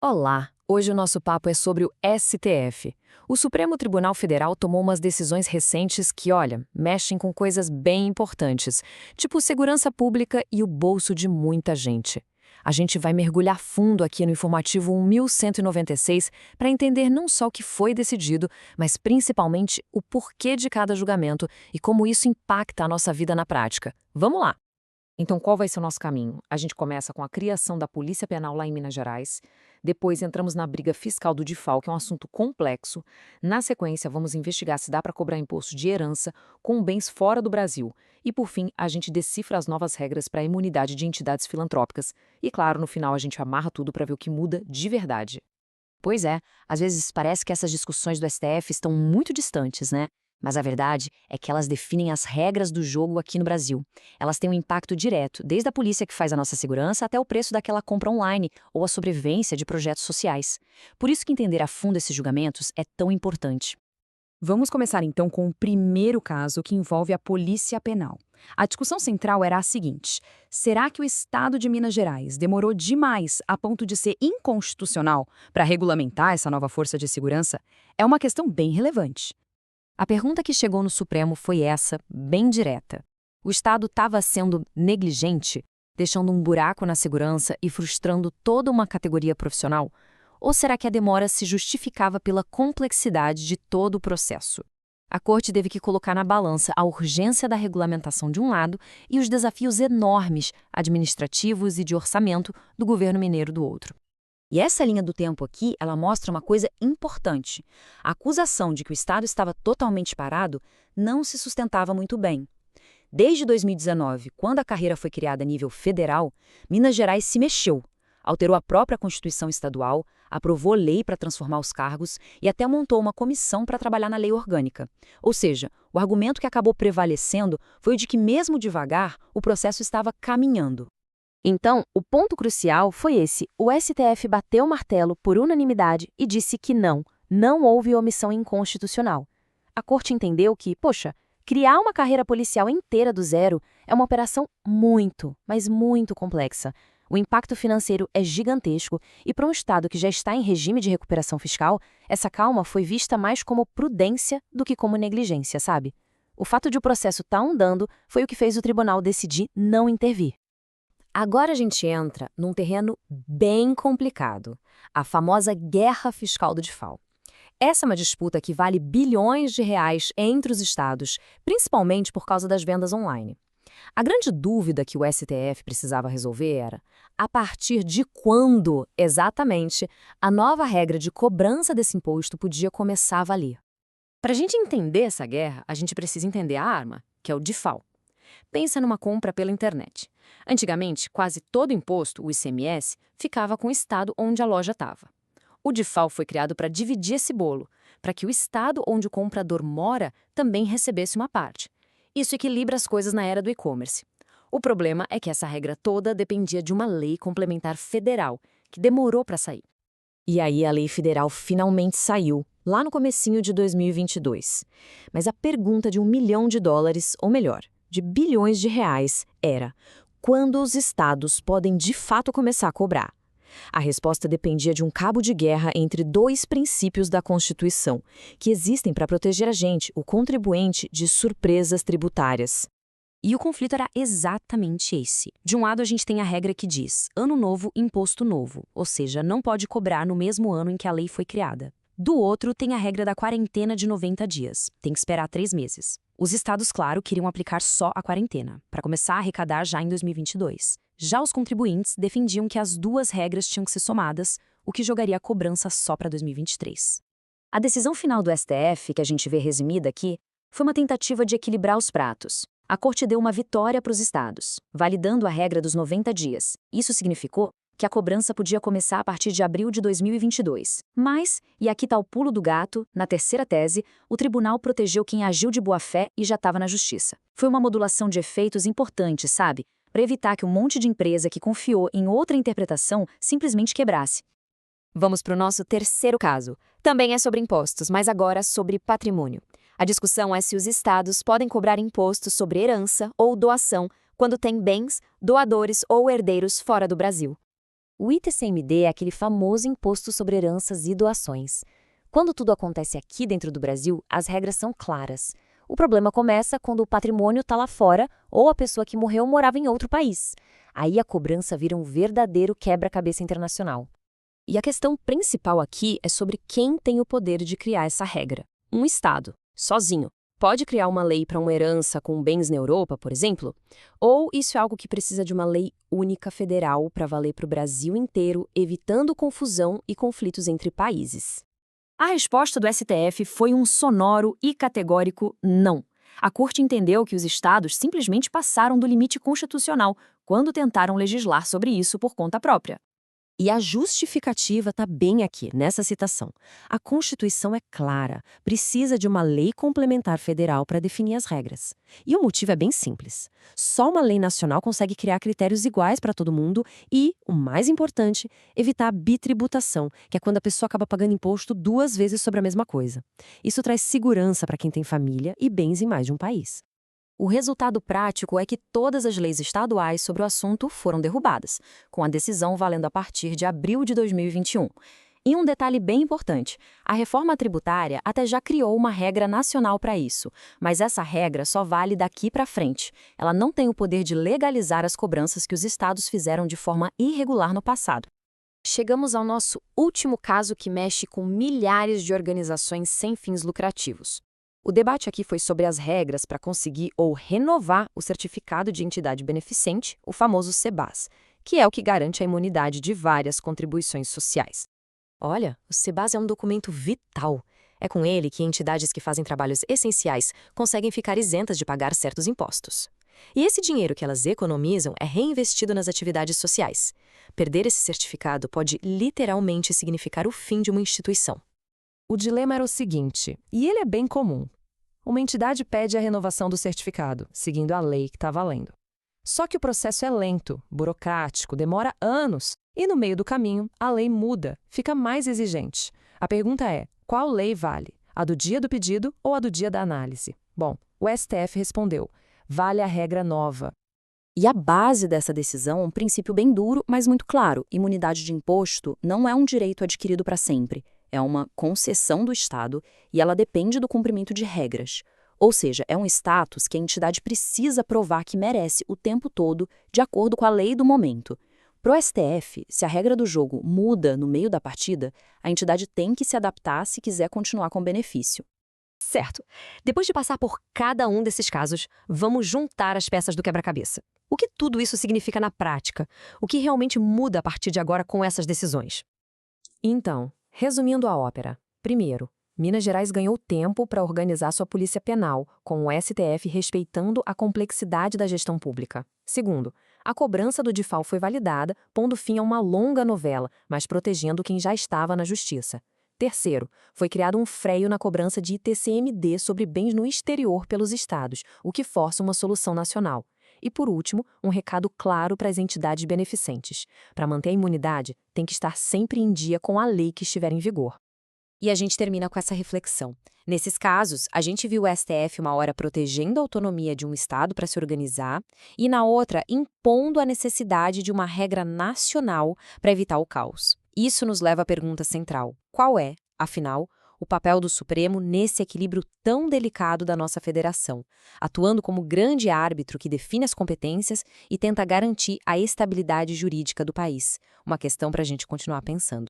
Olá! Hoje o nosso papo é sobre o STF. O Supremo Tribunal Federal tomou umas decisões recentes que, olha, mexem com coisas bem importantes, tipo segurança pública e o bolso de muita gente. A gente vai mergulhar fundo aqui no informativo 1196 para entender não só o que foi decidido, mas principalmente o porquê de cada julgamento e como isso impacta a nossa vida na prática. Vamos lá! Então, qual vai ser o nosso caminho? A gente começa com a criação da Polícia Penal lá em Minas Gerais, depois entramos na briga fiscal do DIFAL, que é um assunto complexo. Na sequência, vamos investigar se dá para cobrar imposto de herança com bens fora do Brasil. E, por fim, a gente decifra as novas regras para a imunidade de entidades filantrópicas. E, claro, no final a gente amarra tudo para ver o que muda de verdade. Pois é, às vezes parece que essas discussões do STF estão muito distantes, né? Mas a verdade é que elas definem as regras do jogo aqui no Brasil. Elas têm um impacto direto, desde a polícia que faz a nossa segurança até o preço daquela compra online ou a sobrevivência de projetos sociais. Por isso que entender a fundo esses julgamentos é tão importante. Vamos começar então com o primeiro caso que envolve a Polícia Penal. A discussão central era a seguinte: será que o Estado de Minas Gerais demorou demais a ponto de ser inconstitucional para regulamentar essa nova força de segurança? É uma questão bem relevante. A pergunta que chegou no Supremo foi essa, bem direta. O Estado estava sendo negligente, deixando um buraco na segurança e frustrando toda uma categoria profissional? Ou será que a demora se justificava pela complexidade de todo o processo? A Corte teve que colocar na balança a urgência da regulamentação de um lado e os desafios enormes administrativos e de orçamento do governo mineiro do outro. E essa linha do tempo aqui, ela mostra uma coisa importante. A acusação de que o Estado estava totalmente parado não se sustentava muito bem. Desde 2019, quando a carreira foi criada a nível federal, Minas Gerais se mexeu, alterou a própria Constituição Estadual, aprovou lei para transformar os cargos e até montou uma comissão para trabalhar na lei orgânica. Ou seja, o argumento que acabou prevalecendo foi o de que, mesmo devagar, o processo estava caminhando. Então, o ponto crucial foi esse: o STF bateu o martelo por unanimidade e disse que não houve omissão inconstitucional. A Corte entendeu que, poxa, criar uma carreira policial inteira do zero é uma operação muito, mas muito complexa. O impacto financeiro é gigantesco e, para um Estado que já está em regime de recuperação fiscal, essa calma foi vista mais como prudência do que como negligência, sabe? O fato de o processo estar andando foi o que fez o tribunal decidir não intervir. Agora a gente entra num terreno bem complicado, a famosa guerra fiscal do DIFAL. Essa é uma disputa que vale bilhões de reais entre os estados, principalmente por causa das vendas online. A grande dúvida que o STF precisava resolver era a partir de quando, exatamente, a nova regra de cobrança desse imposto podia começar a valer. Para a gente entender essa guerra, a gente precisa entender a arma, que é o DIFAL. Pensa numa compra pela internet. Antigamente, quase todo imposto, o ICMS, ficava com o estado onde a loja estava. O DIFAL foi criado para dividir esse bolo, para que o estado onde o comprador mora também recebesse uma parte. Isso equilibra as coisas na era do e-commerce. O problema é que essa regra toda dependia de uma lei complementar federal, que demorou para sair. E aí a lei federal finalmente saiu, lá no comecinho de 2022. Mas a pergunta de $1 milhão, ou melhor, de bilhões de reais, era: quando os estados podem de fato começar a cobrar? A resposta dependia de um cabo de guerra entre dois princípios da Constituição, que existem para proteger a gente, o contribuinte, de surpresas tributárias. E o conflito era exatamente esse. De um lado, a gente tem a regra que diz: ano novo, imposto novo, ou seja, não pode cobrar no mesmo ano em que a lei foi criada. Do outro, tem a regra da quarentena de 90 dias, tem que esperar 3 meses. Os estados, claro, queriam aplicar só a quarentena, para começar a arrecadar já em 2022. Já os contribuintes defendiam que as duas regras tinham que ser somadas, o que jogaria a cobrança só para 2023. A decisão final do STF, que a gente vê resumida aqui, foi uma tentativa de equilibrar os pratos. A Corte deu uma vitória para os estados, validando a regra dos 90 dias. Isso significou que a cobrança podia começar a partir de abril de 2022. Mas, e aqui está o pulo do gato, na terceira tese, o tribunal protegeu quem agiu de boa-fé e já estava na justiça. Foi uma modulação de efeitos importante, sabe? Para evitar que um monte de empresa que confiou em outra interpretação simplesmente quebrasse. Vamos para o nosso terceiro caso. Também é sobre impostos, mas agora sobre patrimônio. A discussão é se os estados podem cobrar impostos sobre herança ou doação quando têm bens, doadores ou herdeiros fora do Brasil. O ITCMD é aquele famoso imposto sobre heranças e doações. Quando tudo acontece aqui dentro do Brasil, as regras são claras. O problema começa quando o patrimônio está lá fora ou a pessoa que morreu morava em outro país. Aí a cobrança vira um verdadeiro quebra-cabeça internacional. E a questão principal aqui é sobre quem tem o poder de criar essa regra. Um Estado, sozinho, pode criar uma lei para uma herança com bens na Europa, por exemplo? Ou isso é algo que precisa de uma lei única federal para valer para o Brasil inteiro, evitando confusão e conflitos entre países? A resposta do STF foi um sonoro e categórico não. A Corte entendeu que os estados simplesmente passaram do limite constitucional quando tentaram legislar sobre isso por conta própria. E a justificativa está bem aqui, nessa citação. A Constituição é clara, precisa de uma lei complementar federal para definir as regras. E o motivo é bem simples. Só uma lei nacional consegue criar critérios iguais para todo mundo e, o mais importante, evitar a bitributação, que é quando a pessoa acaba pagando imposto 2 vezes sobre a mesma coisa. Isso traz segurança para quem tem família e bens em mais de um país. O resultado prático é que todas as leis estaduais sobre o assunto foram derrubadas, com a decisão valendo a partir de abril de 2021. E um detalhe bem importante, a reforma tributária até já criou uma regra nacional para isso, mas essa regra só vale daqui para frente. Ela não tem o poder de legalizar as cobranças que os estados fizeram de forma irregular no passado. Chegamos ao nosso último caso que mexe com milhares de organizações sem fins lucrativos. O debate aqui foi sobre as regras para conseguir ou renovar o certificado de entidade beneficente, o famoso SEBAS, que é o que garante a imunidade de várias contribuições sociais. Olha, o SEBAS é um documento vital. É com ele que entidades que fazem trabalhos essenciais conseguem ficar isentas de pagar certos impostos. E esse dinheiro que elas economizam é reinvestido nas atividades sociais. Perder esse certificado pode literalmente significar o fim de uma instituição. O dilema era o seguinte, e ele é bem comum. Uma entidade pede a renovação do certificado, seguindo a lei que está valendo. Só que o processo é lento, burocrático, demora anos, e no meio do caminho, a lei muda, fica mais exigente. A pergunta é, qual lei vale? A do dia do pedido ou a do dia da análise? Bom, o STF respondeu, vale a regra nova. E a base dessa decisão é um princípio bem duro, mas muito claro. Imunidade de imposto não é um direito adquirido para sempre. É uma concessão do Estado e ela depende do cumprimento de regras. Ou seja, é um status que a entidade precisa provar que merece o tempo todo, de acordo com a lei do momento. Para o STF, se a regra do jogo muda no meio da partida, a entidade tem que se adaptar se quiser continuar com o benefício. Certo. Depois de passar por cada um desses casos, vamos juntar as peças do quebra-cabeça. O que tudo isso significa na prática? O que realmente muda a partir de agora com essas decisões? Então, resumindo a ópera. Primeiro, Minas Gerais ganhou tempo para organizar sua polícia penal, com o STF respeitando a complexidade da gestão pública. Segundo, a cobrança do DIFAL foi validada, pondo fim a uma longa novela, mas protegendo quem já estava na justiça. Terceiro, foi criado um freio na cobrança de ITCMD sobre bens no exterior pelos estados, o que força uma solução nacional. E, por último, um recado claro para as entidades beneficentes. Para manter a imunidade, tem que estar sempre em dia com a lei que estiver em vigor. E a gente termina com essa reflexão. Nesses casos, a gente viu o STF uma hora protegendo a autonomia de um estado para se organizar e, na outra, impondo a necessidade de uma regra nacional para evitar o caos. Isso nos leva à pergunta central. Qual é, afinal, o papel do Supremo nesse equilíbrio tão delicado da nossa federação, atuando como grande árbitro que define as competências e tenta garantir a estabilidade jurídica do país? Uma questão para a gente continuar pensando.